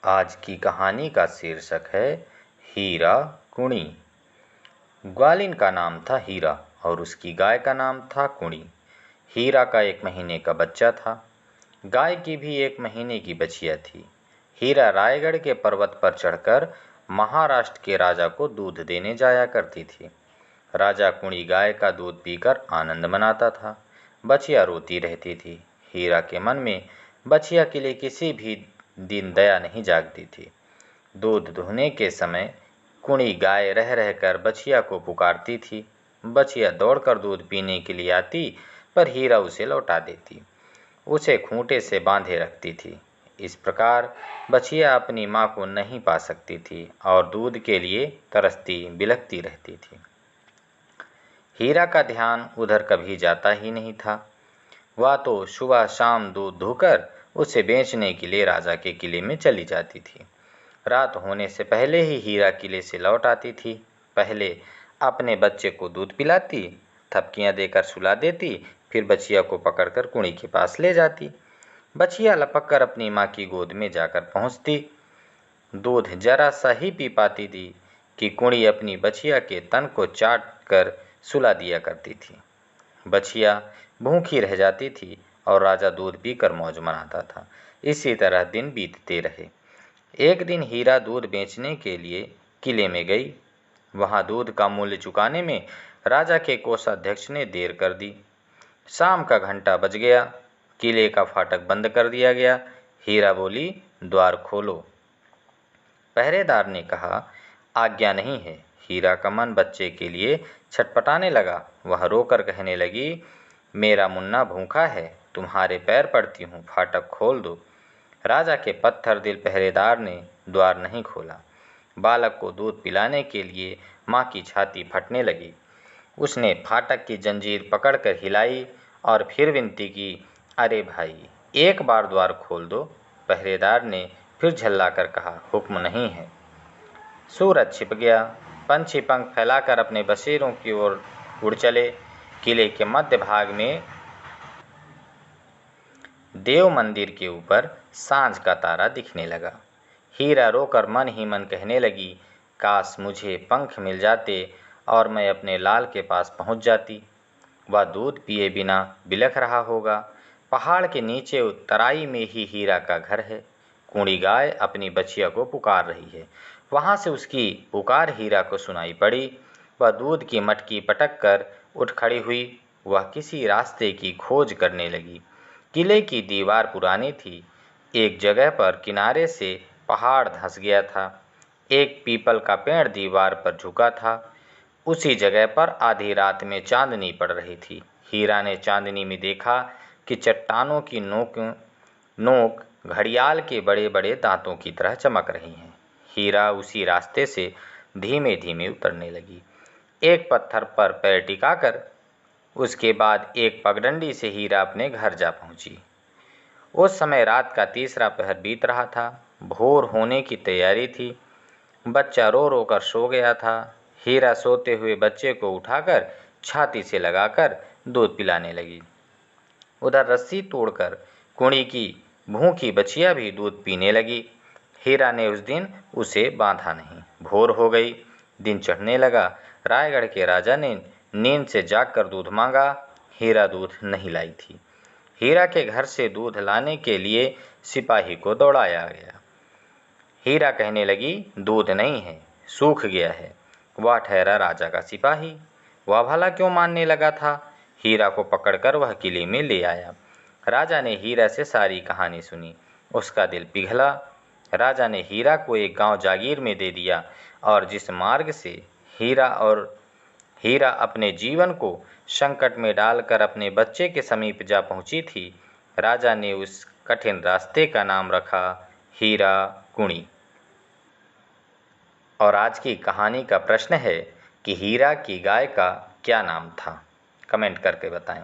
आज की कहानी का शीर्षक है हीरा कुणी। ग्वालिन का नाम था हीरा और उसकी गाय का नाम था कुणी। हीरा का 1 महीने का बच्चा था। गाय की भी 1 महीने की बछिया थी। हीरा रायगढ़ के पर्वत पर चढ़कर महाराष्ट्र के राजा को दूध देने जाया करती थी। राजा कुणी गाय का दूध पीकर आनंद मनाता था। बछिया रोती रहती थी। हीरा के मन में बछिया के लिए किसी भी दिन दया नहीं जागती थी। दूध दुहने के समय कुणी गाय रह रहकर बछिया को पुकारती थी। बछिया दौड़कर दूध पीने के लिए आती, पर हीरा उसे लौटा देती। उसे खूंटे से बांधे रखती थी। इस प्रकार बछिया अपनी माँ को नहीं पा सकती थी और दूध के लिए तरसती बिलखती रहती थी। हीरा का ध्यान उधर कभी जाता ही नहीं था। वह तो सुबह शाम दूध धोकर उसे बेचने के लिए राजा के किले में चली जाती थी। रात होने से पहले ही हीरा किले से लौट आती थी। पहले अपने बच्चे को दूध पिलाती, थपकियां देकर सुला देती, फिर बछिया को पकड़कर कुणी के पास ले जाती। बछिया लपककर अपनी माँ की गोद में जाकर पहुँचती। दूध जरा सा ही पी पाती थी कि कुणी अपनी बछिया के तन को चाट कर सुला दिया करती थी। बछिया भूखी रह जाती थी और राजा दूध पीकर मौज मनाता था। इसी तरह दिन बीतते रहे। एक दिन हीरा दूध बेचने के लिए किले में गई। वहां दूध का मूल्य चुकाने में राजा के कोषाध्यक्ष ने देर कर दी। शाम का घंटा बज गया। किले का फाटक बंद कर दिया गया। हीरा बोली, द्वार खोलो। पहरेदार ने कहा, आज्ञा नहीं है। हीरा का मन बच्चे के लिए छटपटाने लगा। वह रोकर कहने लगी, मेरा मुन्ना भूखा है, तुम्हारे पैर पड़ती हूँ, फाटक खोल दो। राजा के पत्थर दिल पहरेदार ने द्वार नहीं खोला। बालक को दूध पिलाने के लिए माँ की छाती फटने लगी। उसने फाटक की जंजीर पकड़कर हिलाई और फिर विनती की, अरे भाई, एक बार द्वार खोल दो। पहरेदार ने फिर झल्लाकर कहा, हुक्म नहीं है। सूरज छिप गया। पंछी पंख फैलाकर अपने बसेरों की ओर उड़ चले। किले के मध्य भाग में देव मंदिर के ऊपर सांझ का तारा दिखने लगा। हीरा रोकर मन ही मन कहने लगी, काश मुझे पंख मिल जाते और मैं अपने लाल के पास पहुंच जाती। वह दूध पिए बिना बिलख रहा होगा। पहाड़ के नीचे तराई में ही हीरा का घर है। कुणी गाय अपनी बछिया को पुकार रही है। वहां से उसकी पुकार हीरा को सुनाई पड़ी। वह दूध की मटकी पटक कर उठ खड़ी हुई। वह किसी रास्ते की खोज करने लगी। किले की दीवार पुरानी थी। एक जगह पर किनारे से पहाड़ धंस गया था। एक पीपल का पेड़ दीवार पर झुका था। उसी जगह पर आधी रात में चांदनी पड़ रही थी। हीरा ने चांदनी में देखा कि चट्टानों की नोक घड़ियाल के बड़े बड़े दांतों की तरह चमक रही हैं। हीरा उसी रास्ते से धीमे धीमे उतरने लगी। एक पत्थर पर पैर टिकाकर उसके बाद एक पगडंडी से हीरा अपने घर जा पहुंची। उस समय रात का तीसरा पहर बीत रहा था। भोर होने की तैयारी थी। बच्चा रो रो कर सो गया था। हीरा सोते हुए बच्चे को उठाकर छाती से लगाकर दूध पिलाने लगी। उधर रस्सी तोड़कर कुणी की भूखी बछिया भी दूध पीने लगी। हीरा ने उस दिन उसे बांधा नहीं। भोर हो गई। दिन चढ़ने लगा। रायगढ़ के राजा ने नींद से जागकर दूध मांगा। हीरा दूध नहीं लाई थी। हीरा के घर से दूध लाने के लिए सिपाही को दौड़ाया गया। हीरा कहने लगी, दूध नहीं है, सूख गया है। वह ठहरा राजा का सिपाही। वह भला क्यों मानने लगा था। हीरा को पकड़कर वह किले में ले आया। राजा ने हीरा से सारी कहानी सुनी। उसका दिल पिघला। राजा ने हीरा को एक गांव जागीर में दे दिया और जिस मार्ग से हीरा अपने जीवन को संकट में डालकर अपने बच्चे के समीप जा पहुंची थी, राजा ने उस कठिन रास्ते का नाम रखा हीरा कुणी। और आज की कहानी का प्रश्न है कि हीरा की गाय का क्या नाम था। कमेंट करके बताएं।